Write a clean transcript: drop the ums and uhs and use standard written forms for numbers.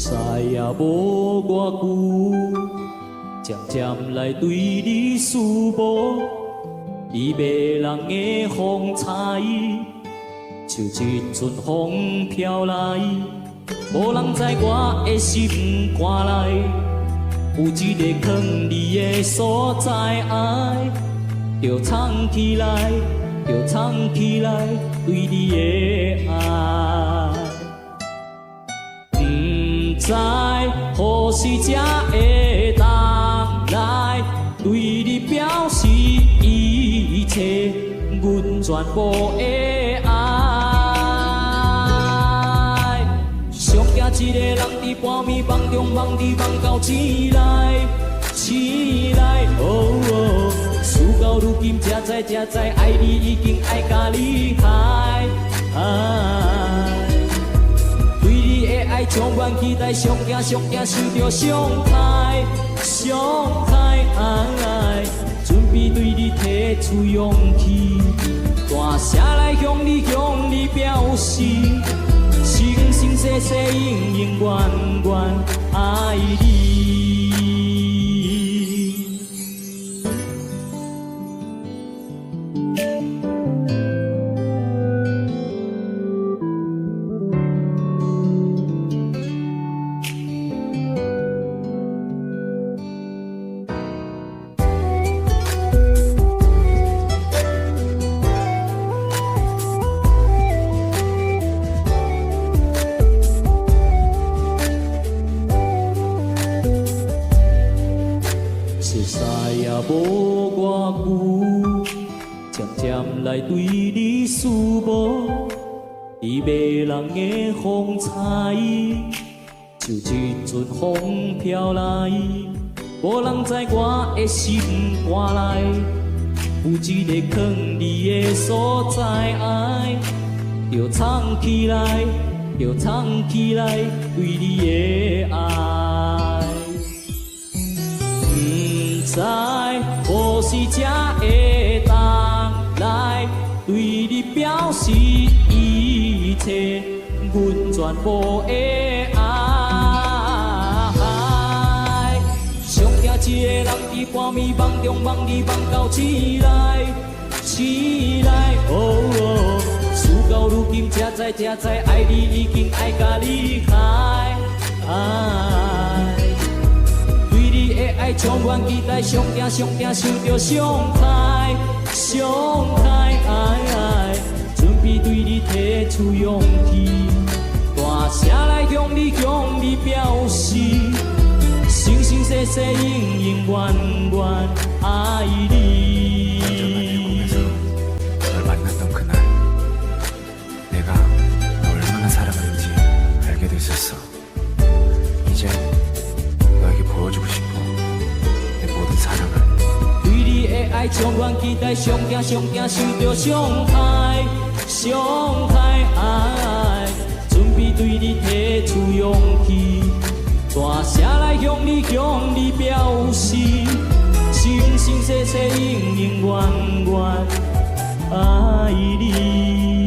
使也无偌久，渐渐来对你思慕，你迷人的风采，像一阵风飘来，无人知我的心肝内，有一个藏你的所在，爱就藏起来，就藏起来，对你的爱。知何时才会当来对你表示一切，阮全部的爱。上惊一个人伫半暝梦中梦伫梦到醒来，醒来，事到如今才知，爱你已经爱甲你害。爱充满期待，上惊受着伤害，准备对你提出勇气，大声来向你表示，生世世永永远远爱你。也无偌久，渐渐来对你思慕，你迷人的风采，像一阵风飘来，无人知我的心肝内，有一个藏你的所在，爱就藏起来，就藏起来，对你的爱。知何时才会当来对你表示一切，阮全部的爱。上惊一个人伫半暝梦中梦你梦到醒来，事到如今才知，爱你已经爱甲你害。爱充满期待，上惊受着伤害，准备对你提出勇气，大声来向你表示，生世世永永远远爱你。 만났던 그날 내가 너 얼마나 사랑하는지 알게 됐었어. 이제 너에게 보여주고 싶어 내 모든 사랑을. 对你的爱充满期待，上惊受着伤害，准备对你提出勇气，大声来向你表示，生世世永永远远爱你。